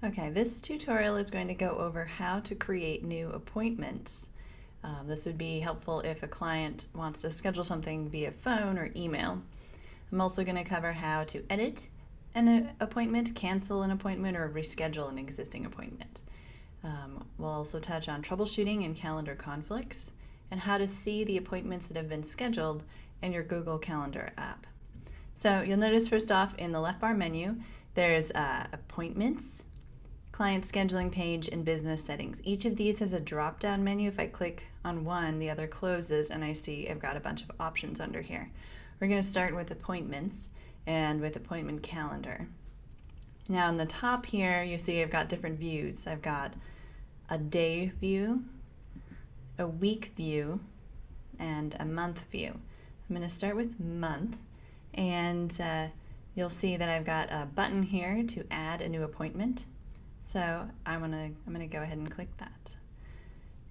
Okay, this tutorial is going to go over how to create new appointments. This would be helpful if a client wants to schedule something via phone or email. I'm also going to cover how to edit an appointment, cancel an appointment, or reschedule an existing appointment. We'll also touch on troubleshooting and calendar conflicts, and how to see the appointments that have been scheduled in your Google Calendar app. So you'll notice first off in the left bar menu, there's appointments, client scheduling page, and business settings. Each of these has a drop-down menu. If I click on one, the other closes, and I see I've got a bunch of options under here. We're going to start with appointments and with appointment calendar. Now in the top here, you see I've got different views. I've got a day view, a week view, and a month view. I'm going to start with month, and you'll see that I've got a button here to add a new appointment. So I'm gonna go ahead and click that.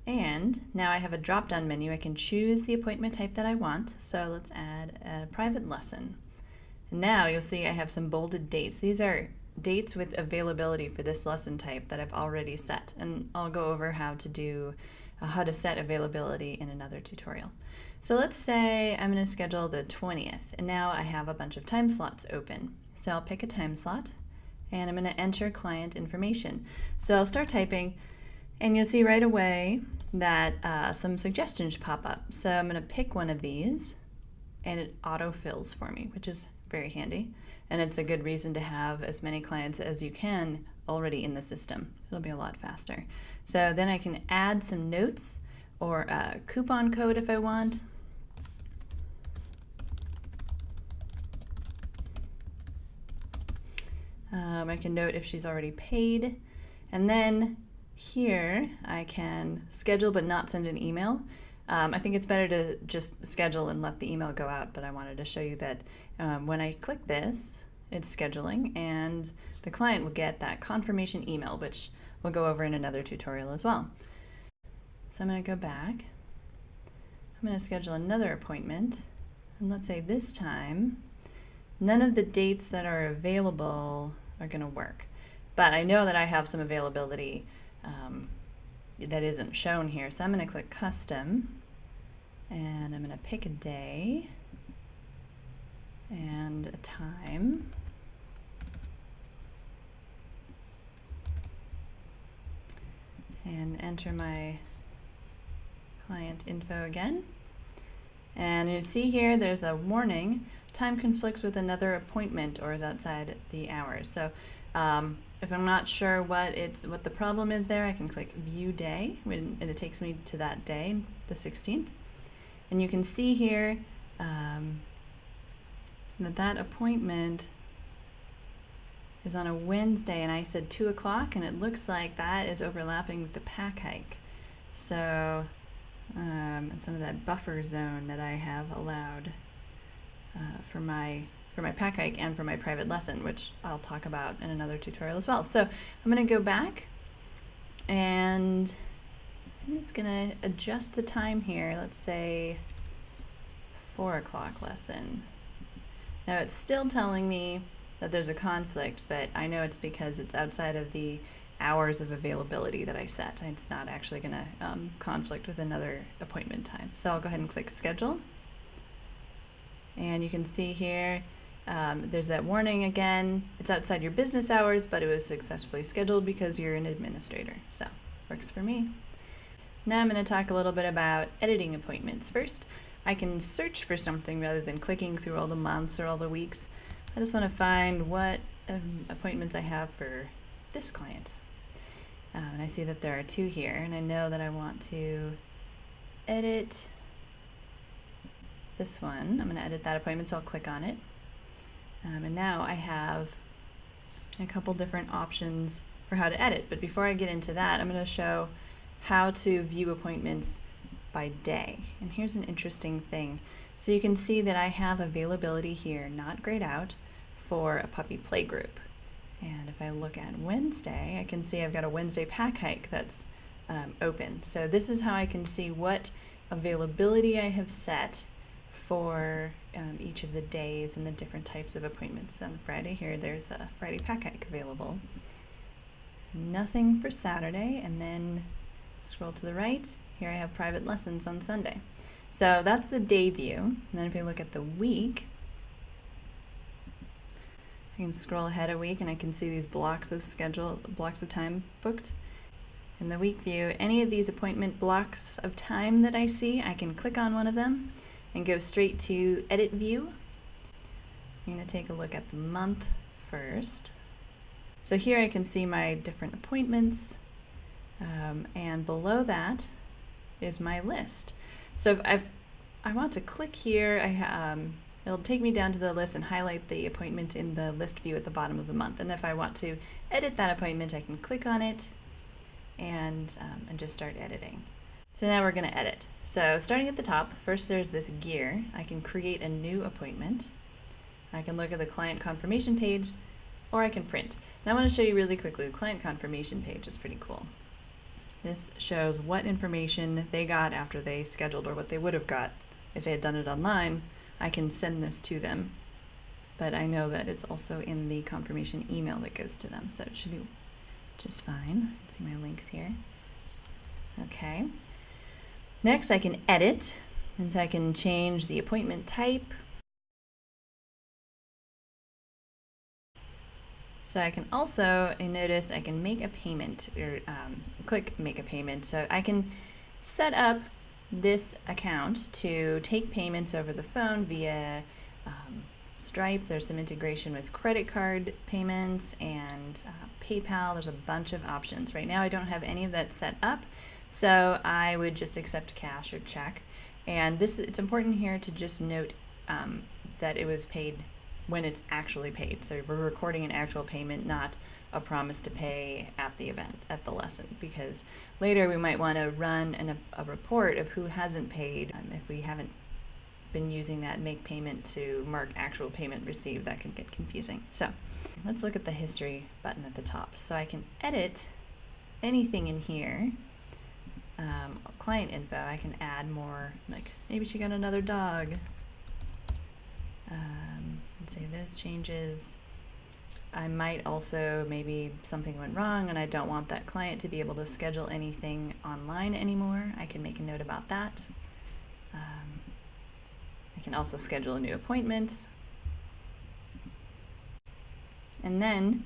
And now I have a drop-down menu. I can choose the appointment type that I want. So let's add a private lesson. And now you'll see I have some bolded dates. These are dates with availability for this lesson type that I've already set. And I'll go over how to set availability in another tutorial. So let's say I'm gonna schedule the 20th, and now I have a bunch of time slots open. So I'll pick a time slot, and I'm going to enter client information. So I'll start typing, and you'll see right away that some suggestions pop up. So I'm going to pick one of these, and it autofills for me, which is very handy. And it's a good reason to have as many clients as you can already in the system. It'll be a lot faster. So then I can add some notes or a coupon code if I want. I can note if she's already paid, and then here I can schedule but not send an email. I think it's better to just schedule and let the email go out, but I wanted to show you that when I click this, it's scheduling, and the client will get that confirmation email, which we'll go over in another tutorial as well. So I'm going to go back. I'm going to schedule another appointment, and let's say this time none of the dates that are available are going to work. But I know that I have some availability that isn't shown here. So I'm going to click Custom, and I'm going to pick a day and a time. And enter my client info again. And you see here there's a warning, time conflicts with another appointment or is outside the hours. So if I'm not sure what the problem is there, I can click View Day, and it takes me to that day, the 16th. And you can see here that appointment is on a Wednesday, and I said 2 o'clock, and it looks like that is overlapping with the pack hike. So and some of that buffer zone that I have allowed for my pack hike and for my private lesson, which I'll talk about in another tutorial as well. So I'm going to go back, and I'm just going to adjust the time here. Let's say 4 o'clock lesson. Now it's still telling me that there's a conflict, but I know it's because it's outside of the hours of availability that I set. It's not actually going to conflict with another appointment time. So I'll go ahead and click Schedule. And you can see here there's that warning again. It's outside your business hours, but it was successfully scheduled because you're an administrator. So works for me. Now I'm going to talk a little bit about editing appointments. First, I can search for something rather than clicking through all the months or all the weeks. I just want to find what appointments I have for this client. And I see that there are 2 here, and I know that I want to edit this one. I'm going to edit that appointment, so I'll click on it. And now I have a couple different options for how to edit. But before I get into that, I'm going to show how to view appointments by day. And here's an interesting thing. So you can see that I have availability here, not grayed out, for a puppy play group. And if I look at Wednesday, I can see I've got a Wednesday pack hike that's open. So this is how I can see what availability I have set for each of the days and the different types of appointments. On Friday here, there's a Friday pack hike available. Nothing for Saturday, and then scroll to the right. Here I have private lessons on Sunday. So that's the day view. And then if you look at the week, I can scroll ahead a week and I can see these blocks of time booked. In the week view, any of these appointment blocks of time that I see, I can click on one of them and go straight to edit view. I'm going to take a look at the month first. So here I can see my different appointments, and below that is my list. So if I want to click here, it'll take me down to the list and highlight the appointment in the list view at the bottom of the month. And if I want to edit that appointment, I can click on it and just start editing. So now we're going to edit. So starting at the top, first there's this gear. I can create a new appointment. I can look at the client confirmation page, or I can print. Now I want to show you really quickly, the client confirmation page is pretty cool. This shows what information they got after they scheduled, or what they would have got if they had done it online. I can send this to them, but I know that it's also in the confirmation email that goes to them, so it should be just fine. Let's see my links here. Okay. Next I can edit, and so I can change the appointment type. So I can also, notice I can make a payment, or click make a payment. So I can set up this account to take payments over the phone via Stripe. There's some integration with credit card payments and PayPal. There's a bunch of options. Right now I don't have any of that set up, so I would just accept cash or check. And it's important here to just note that it was paid when it's actually paid. So we're recording an actual payment, not a promise to pay at the event, at the lesson, because later we might want to run a report of who hasn't paid. If we haven't been using that make payment to mark actual payment received, that can get confusing. So let's look at the history button at the top. So I can edit anything in here. Client info, I can add more, like maybe she got another dog. Save those changes. I might also, maybe something went wrong and I don't want that client to be able to schedule anything online anymore. I can make a note about that. I can also schedule a new appointment. And then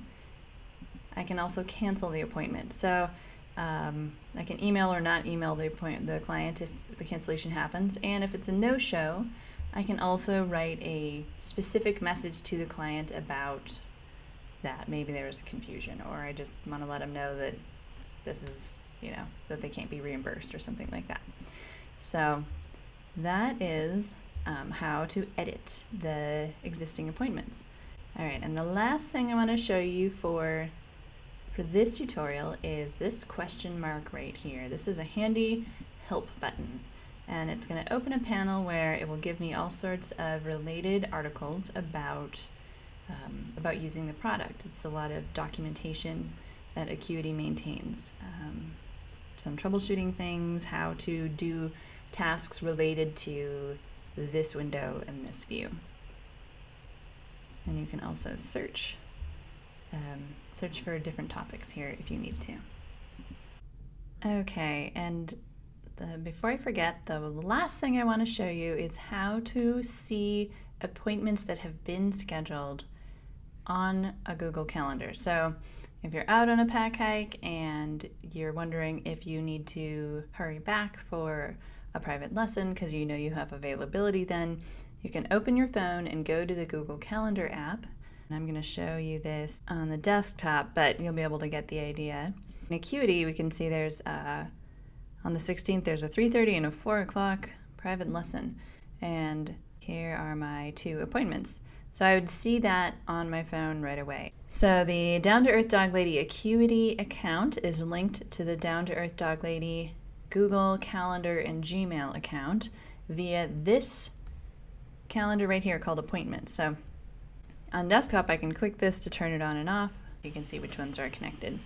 I can also cancel the appointment. So I can email or not email the client if the cancellation happens. And if it's a no-show, I can also write a specific message to the client about that. Maybe there was a confusion, or I just want to let them know that this is, that they can't be reimbursed or something like that. So that is how to edit the existing appointments. All right, and the last thing I want to show you for this tutorial is this question mark right here. This is a handy help button. And it's going to open a panel where it will give me all sorts of related articles about using the product. It's a lot of documentation that Acuity maintains. Some troubleshooting things, how to do tasks related to this window and this view. And you can also search for different topics here if you need to. Okay, and before I forget, the last thing I want to show you is how to see appointments that have been scheduled on a Google Calendar. So if you're out on a pack hike and you're wondering if you need to hurry back for a private lesson because you know you have availability, then you can open your phone and go to the Google Calendar app. And I'm going to show you this on the desktop, but you'll be able to get the idea. In Acuity, we can see there's on the 16th, there's a 3:30 and a 4 o'clock private lesson. And here are my 2 appointments. So I would see that on my phone right away. So the Down to Earth Dog Lady Acuity account is linked to the Down to Earth Dog Lady Google Calendar and Gmail account via this calendar right here called Appointments. So on desktop, I can click this to turn it on and off. You can see which ones are connected.